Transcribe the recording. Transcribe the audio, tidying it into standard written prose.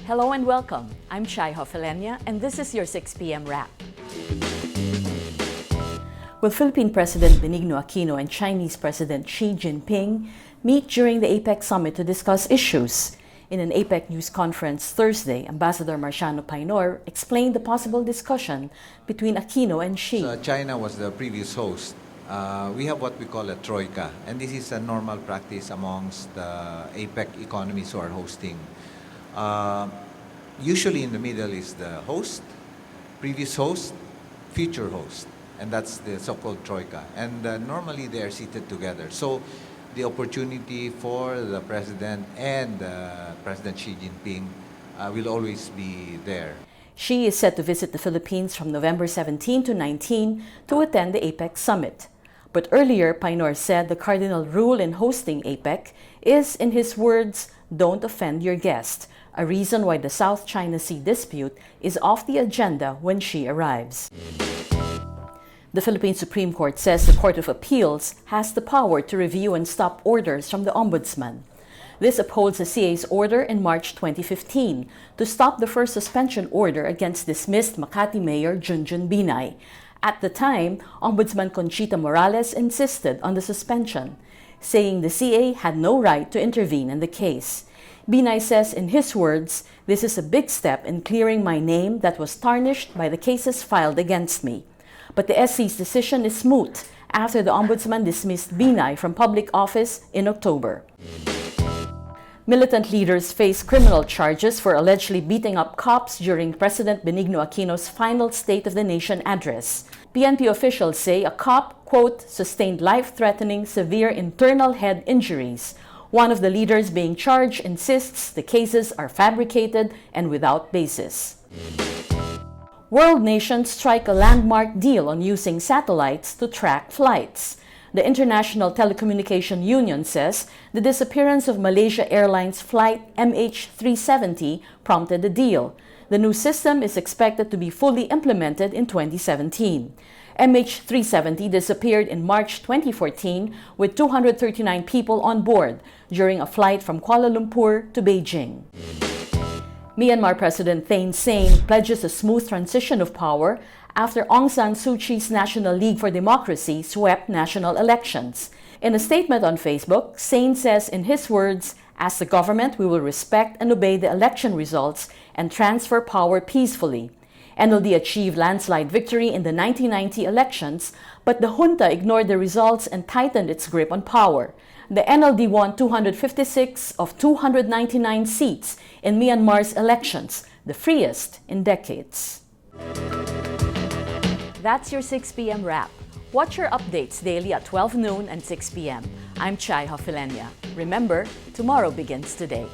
Hello and welcome. I'm Chai Hofilenya, and this is your 6 p.m. wrap. Will Philippine President Benigno Aquino and Chinese President Xi Jinping meet during the APEC summit to discuss issues? In an APEC news conference Thursday, Ambassador Marciano Painor explained the possible discussion between Aquino and Xi. China was the previous host. We have what we call a troika, and this is a normal practice amongst the APEC economies who are hosting. Usually in the middle is the host, previous host, future host, and that's the so-called troika. And normally they are seated together. So the opportunity for the President and President Xi Jinping will always be there. Xi is set to visit the Philippines from November 17 to 19 to attend the APEC summit. But earlier, Painor said the cardinal rule in hosting APEC is, in his words, don't offend your guest, a reason why the South China Sea dispute is off the agenda when Xi arrives. The Philippine Supreme Court says the Court of Appeals has the power to review and stop orders from the Ombudsman. This upholds the CA's order in March 2015 to stop the first suspension order against dismissed Makati Mayor Junjun Binay. At the time, Ombudsman Conchita Morales insisted on the suspension, saying the CA had no right to intervene in the case. Binay says, in his words, "This is a big step in clearing my name that was tarnished by the cases filed against me." But the SC's decision is moot after the Ombudsman dismissed Binay from public office in October. Militant leaders face criminal charges for allegedly beating up cops during President Benigno Aquino's final State of the Nation address. PNP officials say a cop, quote, sustained life-threatening severe internal head injuries. One of the leaders being charged insists the cases are fabricated and without basis. World nations strike a landmark deal on using satellites to track flights. The International Telecommunication Union says the disappearance of Malaysia Airlines flight MH370 prompted the deal. The new system is expected to be fully implemented in 2017. MH370 disappeared in March 2014 with 239 people on board during a flight from Kuala Lumpur to Beijing. Myanmar President Thein Sein pledges a smooth transition of power after Aung San Suu Kyi's National League for Democracy swept national elections. In a statement on Facebook, Sein says, in his words, "As the government, we will respect and obey the election results and transfer power peacefully." NLD achieved landslide victory in the 1990 elections, but the junta ignored the results and tightened its grip on power. The NLD won 256 of 299 seats in Myanmar's elections, the freest in decades. That's your 6 p.m. wrap. Watch your updates daily at 12 noon and 6 p.m. I'm Chai Hofilenya. Remember, tomorrow begins today.